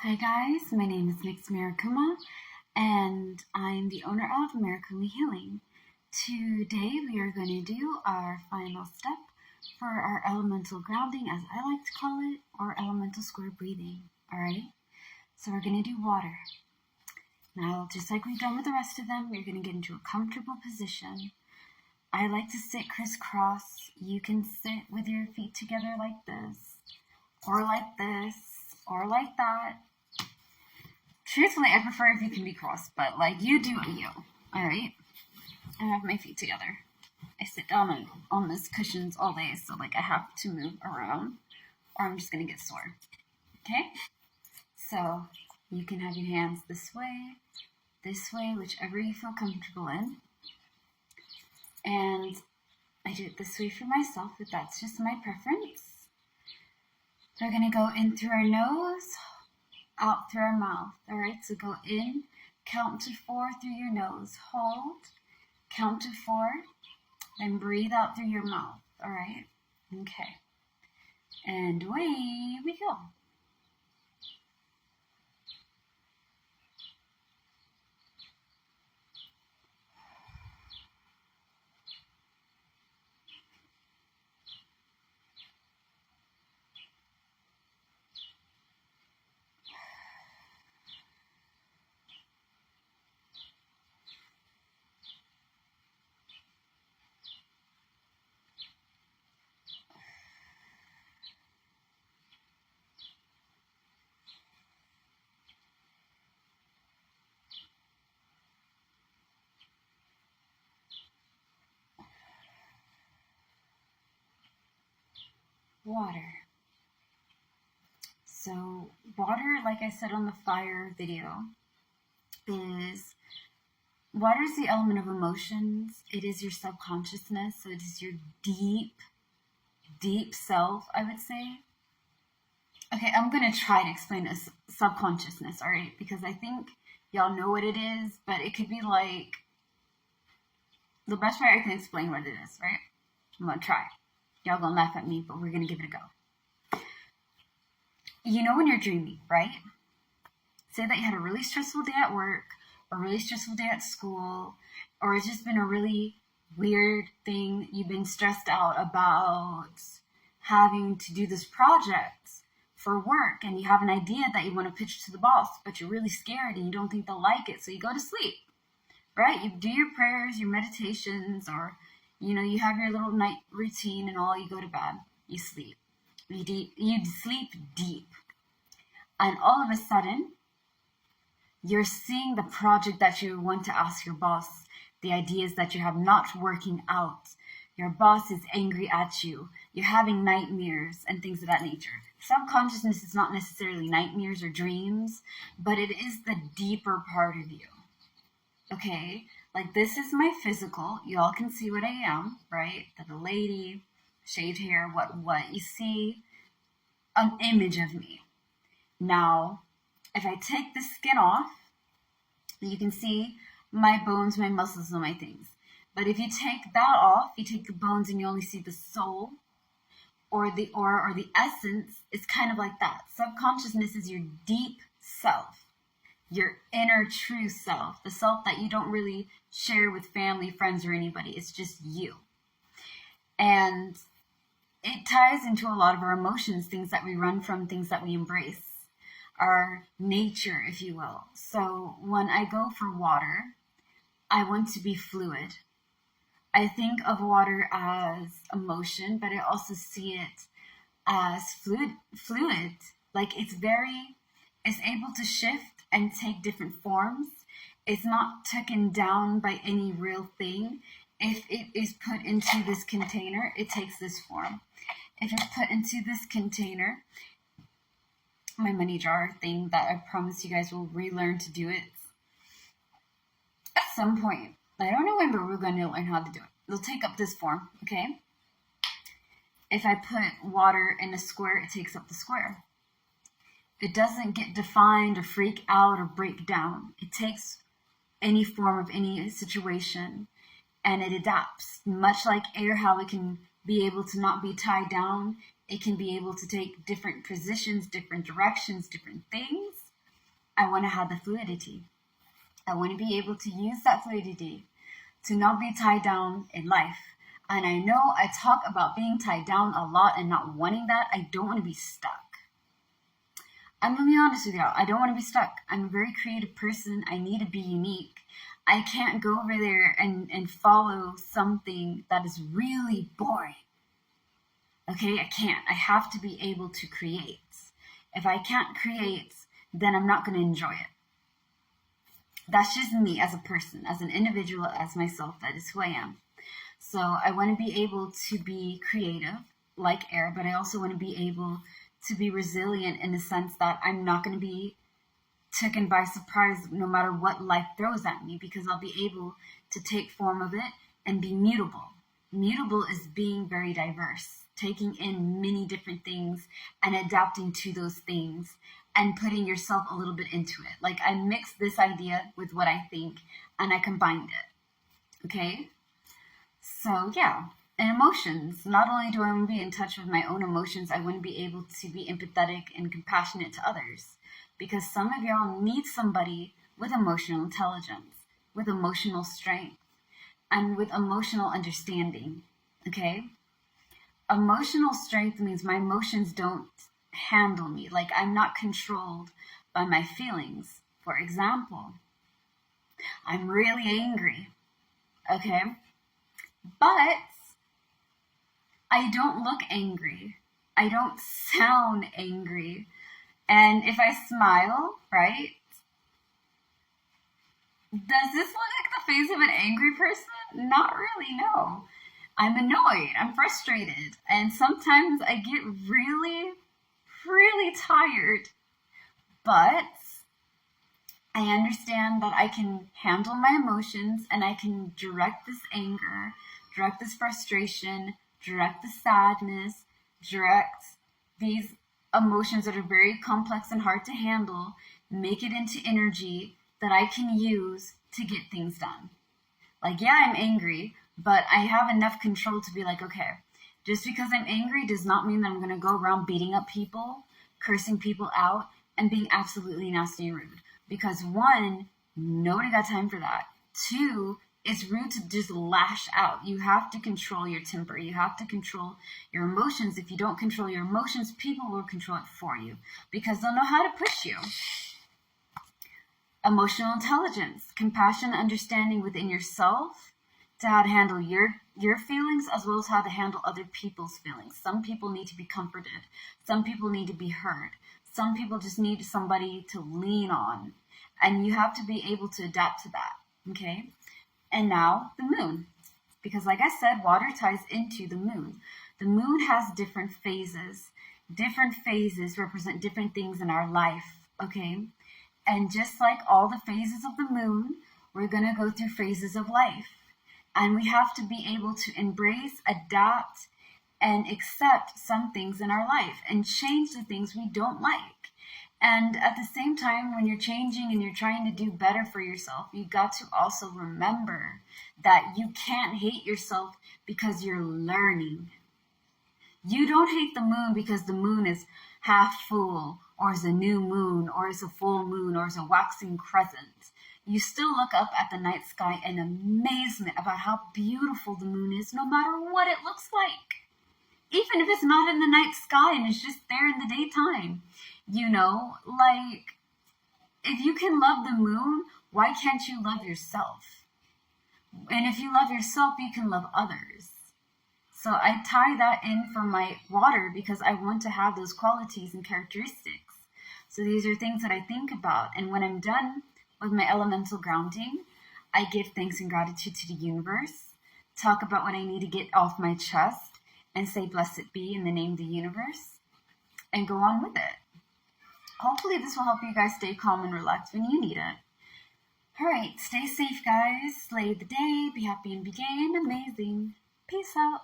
Hi guys, my name is Nyx Marikuma and I'm the owner of Marikuma Healing. Today we are going to do our final step for our elemental grounding, as I like to call it, or elemental square breathing. Alright, so we're going to do water. Now, just like we've done with the rest of them, we're going to get into a comfortable position. I like to sit crisscross. You can sit with your feet together like this, or like this, or like that. Truthfully, I prefer if you can be crossed, but you do you, alright? I have my feet together. I sit down on these cushions all day, so I have to move around, or I'm just gonna get sore. Okay? So you can have your hands this way, whichever you feel comfortable in. And I do it this way for myself, but that's just my preference. So we're gonna go in through our nose, out through our mouth. Alright, so go in, count to 4 through your nose, hold, count to 4, and breathe out through your mouth. Alright, okay, and away we go. Water. So water, like I said on the fire video, water is the element of emotions. It is your subconsciousness. So it is your deep self, I would say. Okay, I'm going to try to explain this subconsciousness, alright? Because I think y'all know what it is, but it could be the best way I can explain what it is, right? I'm going to try. Y'all gonna laugh at me, but we're gonna give it a go. You know when you're dreaming, right? Say that you had a really stressful day at work, or a really stressful day at school, or it's just been a really weird thing. You've been stressed out about having to do this project for work, and you have an idea that you want to pitch to the boss, but you're really scared and you don't think they'll like it, so you go to sleep, right? You do your prayers, your meditations, or you have your little night routine and all, you go to bed, you sleep. You sleep deep. And all of a sudden, you're seeing the project that you want to ask your boss, the ideas that you have not working out. Your boss is angry at you. You're having nightmares and things of that nature. Subconsciousness is not necessarily nightmares or dreams, but it is the deeper part of you. Okay? This is my physical. You all can see what I am, right? The lady, shaved hair, what. You see an image of me. Now, if I take the skin off, you can see my bones, my muscles, and my things. But if you take that off, you take the bones and you only see the soul or the aura or the essence, it's kind of like that. Subconsciousness is your deep self. Your inner true self, the self that you don't really share with family, friends, or anybody. It's just you. And it ties into a lot of our emotions, things that we run from, things that we embrace, our nature, if you will. So when I go for water, I want to be fluid. I think of water as emotion, but I also see it as fluid. It's able to shift and take different forms. It's not taken down by any real thing. If it is put into this container, it takes this form. If it's put into this container, my money jar thing that I promise you guys will relearn to do it at some point. I don't know when, but we're going to learn how to do it. It'll take up this form, okay? If I put water in a square, it takes up the square. It doesn't get defined or freak out or break down. It takes any form of any situation and it adapts. Much like air, how it can be able to not be tied down, it can be able to take different positions, different directions, different things. I want to have the fluidity. I want to be able to use that fluidity to not be tied down in life. And I know I talk about being tied down a lot and not wanting that. I don't want to be stuck. I'm going to be honest with y'all. I don't want to be stuck. I'm a very creative person. I need to be unique. I can't go over there and follow something that is really boring. Okay, I can't. I have to be able to create. If I can't create, then I'm not going to enjoy it. That's just me as a person, as an individual, as myself. That is who I am. So I want to be able to be creative, like air, but I also want to be able to be resilient in the sense that I'm not going to be taken by surprise no matter what life throws at me, because I'll be able to take form of it and be mutable. Mutable is being very diverse, taking in many different things and adapting to those things and putting yourself a little bit into it. Like I mixed this idea with what I think and I combined it. Okay? So yeah. And emotions. Not only do I want to be in touch with my own emotions, I want to be able to be empathetic and compassionate to others. Because some of y'all need somebody with emotional intelligence, with emotional strength, and with emotional understanding. Okay? Emotional strength means my emotions don't handle me. Like I'm not controlled by my feelings. For example, I'm really angry. Okay? But I don't look angry. I don't sound angry. And if I smile, right? Does this look like the face of an angry person? Not really, no. I'm annoyed. I'm frustrated. And sometimes I get really, really tired. But I understand that I can handle my emotions and I can direct this anger, direct this frustration, direct the sadness, direct these emotions that are very complex and hard to handle, make it into energy that I can use to get things done. Like, yeah, I'm angry, but I have enough control to be like, okay, just because I'm angry does not mean that I'm going to go around beating up people, cursing people out, and being absolutely nasty and rude. Because one, nobody got time for that. Two, it's rude to just lash out. You have to control your temper. You have to control your emotions. If you don't control your emotions, people will control it for you because they'll know how to push you. Emotional intelligence, compassion, understanding within yourself to how to handle your feelings as well as how to handle other people's feelings. Some people need to be comforted. Some people need to be heard. Some people just need somebody to lean on. And you have to be able to adapt to that, okay? And now the moon, because like I said, water ties into the moon. The moon has different phases. Different phases represent different things in our life, okay? And just like all the phases of the moon, we're going to go through phases of life. And we have to be able to embrace, adapt, and accept some things in our life and change the things we don't like. And at the same time, when you're changing and you're trying to do better for yourself, you got to also remember that you can't hate yourself because you're learning. You don't hate the moon because the moon is half full or is a new moon or is a full moon or is a waxing crescent. You still look up at the night sky in amazement about how beautiful the moon is, no matter what it looks like. Even if it's not in the night sky and it's just there in the daytime. You know, like, if you can love the moon, why can't you love yourself? And if you love yourself, you can love others. So I tie that in for my water because I want to have those qualities and characteristics. So these are things that I think about. And when I'm done with my elemental grounding, I give thanks and gratitude to the universe, talk about what I need to get off my chest, and say blessed be in the name of the universe, and go on with it. Hopefully this will help you guys stay calm and relaxed when you need it. Alright, stay safe guys, slay the day, be happy and be gay and amazing. Peace out.